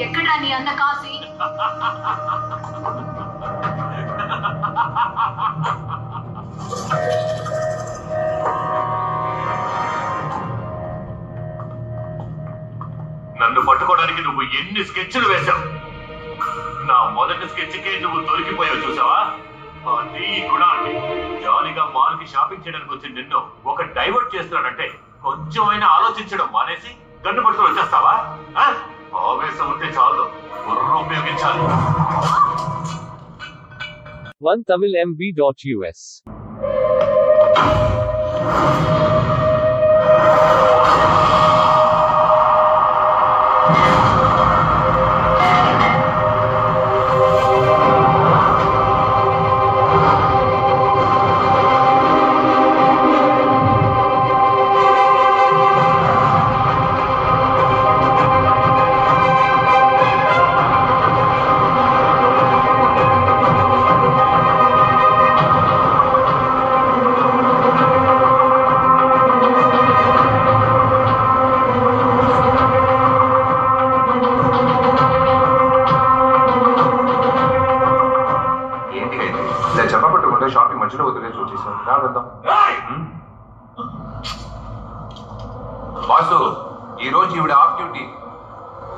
ఎక్కడా నీ అన్న కాశీ? నన్ను పట్టుకోవడానికి నువ్వు ఎన్ని స్కెచ్లు వేశావు. నా మొదటి స్కెచ్కే నువ్వు దొరికిపోయావు చూసావా? అది ఈ గుణాన్ని జాలీగా మాల్కి షాపింగ్ చేయడానికి వచ్చి నిన్ను ఒక డైవర్ట్ చేస్తున్నాడంటే కొంచెమైనా ఆలోచించడం మానేసి గన్ను పట్టుకుని వచ్చేస్తావా? ఆవేశం ఉంటే చాలు, బుర్ర ఉపయోగించాలి. OneTamilMB.us షాపింగ్ మధ్యలో వదిలేసి వచ్చేసాను. రాగద్దాం బాసు, ఈ రోజు ఈవిడ ఆఫ్ డ్యూటీ,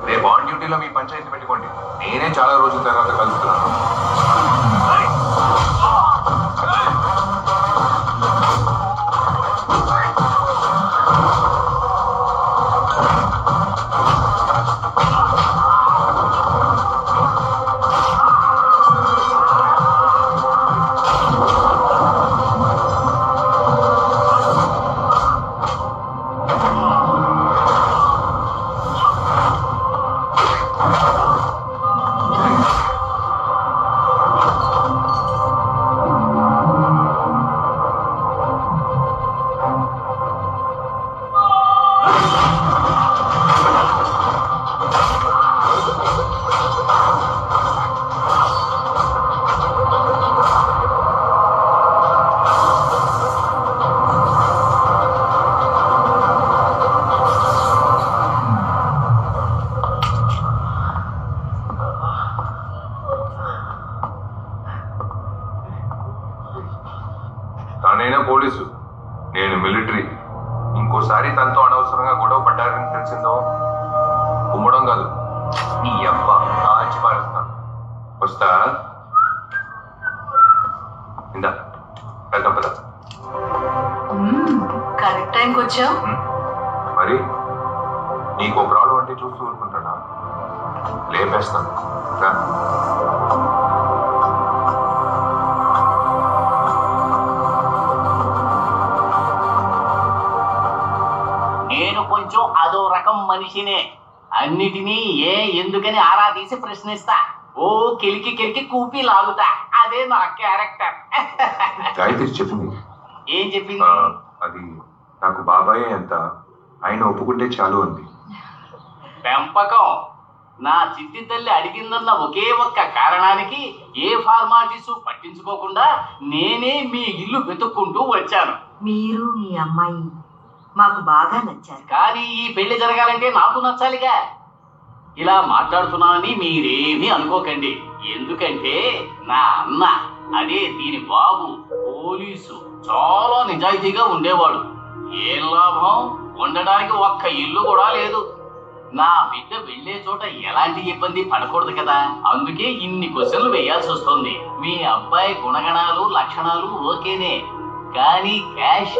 రేపు ఆన్ డ్యూటీలో మీ పంచాయతీ పెట్టుకోండి. నేనే చాలా రోజుల తర్వాత కలుస్తున్నాను. తనైనా పోలీసు, నేను మిలిటరీ. ఇంకోసారి తనతో అనవసరంగా గొడవ పడ్డారని తెలిసిందో కుమ్మడం కాదు, నీ అబ్బ కాల్చి పారేస్తాను. వస్తా, ఇందా వెళ్దాం పద. కరెక్ట్ టైంకి వచ్చావు. మరి నీకు ఒక ప్రాబ్లం అంటే చూస్తూ ఊరుకుంటానా? లేపేస్తాను. నేను కొంచెం అదో రకం మనిషినే. అన్నిటినీ ఎందుకని ఆరా తీసి ప్రశ్నిస్తా. ఓ కెలికి కెలికి కూపి లాగుతా. అదే నా క్యారెక్టర్. గాయత్రి చెప్పింది. ఏం చెప్పింది? అది నాకు బాబాయే ఎంత, ఆయన ఒప్పుకుంటే చాలు అంది. పెంపకం. నా చిట్టి తల్లి అడిగిందన్న ఒకే ఒక్క కారణానికి ఏ ఫార్మాలిటీస్ పట్టించుకోకుండా నేనే మీ ఇల్లు వెతుక్కుంటూ వచ్చాను. మీరు మీ అమ్మాయి మాకు బాగా నచ్చారు. కానీ ఈ పెళ్లి జరగాలంటే నాకు నచ్చాలిగా. ఇలా మాట్లాడుతున్నానని మీరేమీ అనుకోకండి. ఎందుకంటే నా అన్న, అదే దీని బాబు, పోలీసు, చాలా నిజాయితీగా ఉండేవాడు. ఏం లాభం, ఉండడానికి ఒక్క ఇల్లు కూడా లేదు. నా బిడ్డ వెళ్లే చోట ఎలాంటి ఇబ్బంది పడకూడదు కదా, అందుకే ఇన్ని క్వశ్చన్లు వేయాల్సి వస్తుంది. మీ అబ్బాయి గుణగణాలు లక్షణాలు ఓకేనే, కానీ క్యాష్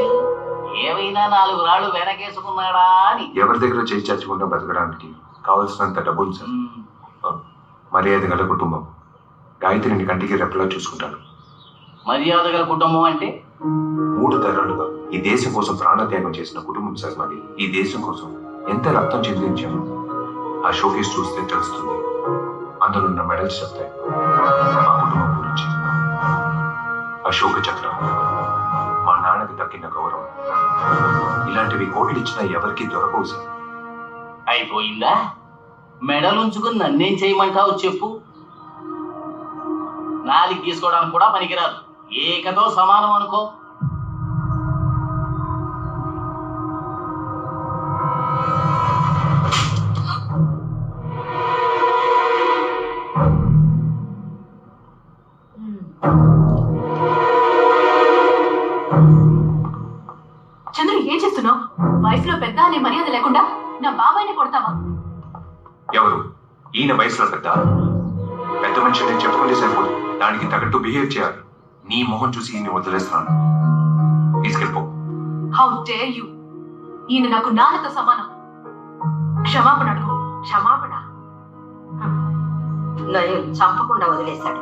ఏవైనా 4 రాళ్ళు వెనకేసుకున్నాడా అని. ఎవరి దగ్గర చేసి చచ్చుకుంటా బతకడానికి కావలసినంత డబ్బులు సార్. మర్యాద గల కుటుంబం. గాయత్రిని కంటికి రెప్పలా చూసుకుంటాను. మర్యాద గల కుటుంబం అంటే 3 తరాలుగా ఈ దేశం కోసం ప్రాణత్యాగం చేసిన కుటుంబం సార్ మాది. ఈ దేశం కోసం ఎంత రక్తం చెందించాము ఆ షోకేస్ చూస్తే తెలుస్తుంది. అందులో ఉన్న మెడల్స్ చెప్తాయి మా కుటుంబం గురించి. అశోక చక్రం, మా నాన్నకి దక్కిన గౌరవం, ఇలాంటివి కోట్లు ఇచ్చినా ఎవరికి దొరకవు సార్. అయిపోయిందా? మెడలుంచుకుని నన్నేం చేయమంటావు చెప్పు. 4 తీసుకోవడానికి కూడా పనికిరాదు. ఏకతో సమానం అనుకో. వయసులో పెద్ద అనే మర్యాద లేకుండా నా బాబాయిని కొడతావా? ఎవరు? ఈయన వయసులో పెద్ద పెద్ద మనిషి నేను చెప్పుకుంటే సరిపోదు, దానికి తగ్గట్టు బిహేవ్ చేయాలి. నీ మొహం చూసి ఈయన్ని వదిలేస్తున్నాను. తీసుకెళ్ళిపో. How dare you! ఈయన నాకు నాన్నతో సమానం. క్షమాపణ అడుగు. క్షమాపణ? నన్ను చంపకుండా వదిలేశాడు.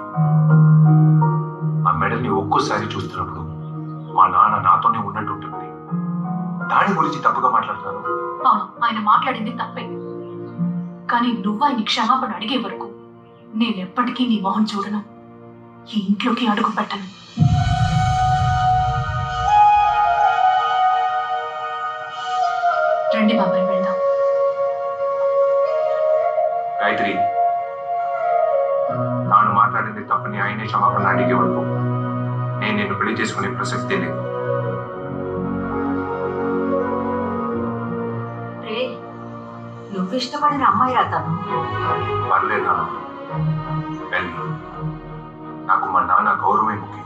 ఆ మెడల్ని ఒక్కోసారి చూస్తున్నప్పుడు మా నాన్న నాతోనే ఉన్నట్టు ఉంటుంది. దాని గురించి తప్పుగా మాట్లాడుతున్నాను. అవును, ఆయన మాట్లాడింది తప్పే. కానీ నువ్వు ఆయన క్షమాపణ అడిగే వరకు నేనెప్పటికీ నీ మొహం చూడను, ఈ ఇంట్లోకి అడుగు పెట్టను. రండి బాబాయ్, వెళ్దాం. గాయత్రి, తాను మాట్లాడింది తప్పని ఆయనే క్షమాపణ అడిగే వరకు నేను నిన్ను పెళ్లి చేసుకునే ప్రసక్తే లేదు. రే, నువ్వు ఇష్టపడిన అమ్మాయి రాతాను. పర్లేదు నాన్న, వెళ్ళి. నాకు మా నాన్న గౌరవమే ముఖ్యం.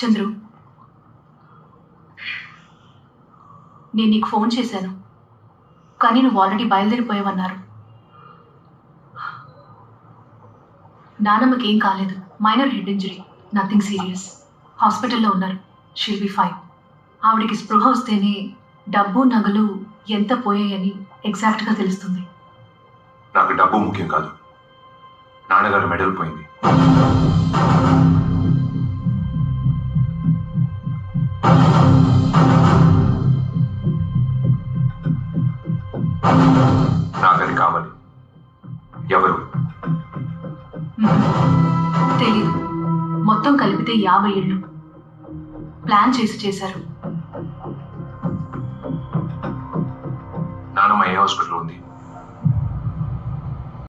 చంద్రు, నేను నీకు ఫోన్ చేశాను, కానీ నువ్వు ఆల్రెడీ బయలుదేరిపోయావన్నారు. నానమ్మకి ఏం కాలేదు, minor head injury, nothing serious. హాస్పిటల్లో ఉన్నారు, షీల్ బి ఫైన్. ఆవిడికి స్పృహ వస్తేనే డబ్బు నగలు ఎంత పోయాయని ఎగ్జాక్ట్గా తెలుస్తుంది. నాకు డబ్బు ముఖ్యం కాదు, నాన్నగారు మెడల్ పోయింది. నాకది కావాలి. ఎవరు? తెలీదు. మొత్తం కలిపితే 50 ఏళ్ళు ప్లాన్ చేశారు. నాన్నమ్మ ఏ హాస్పిటల్ ఉంది?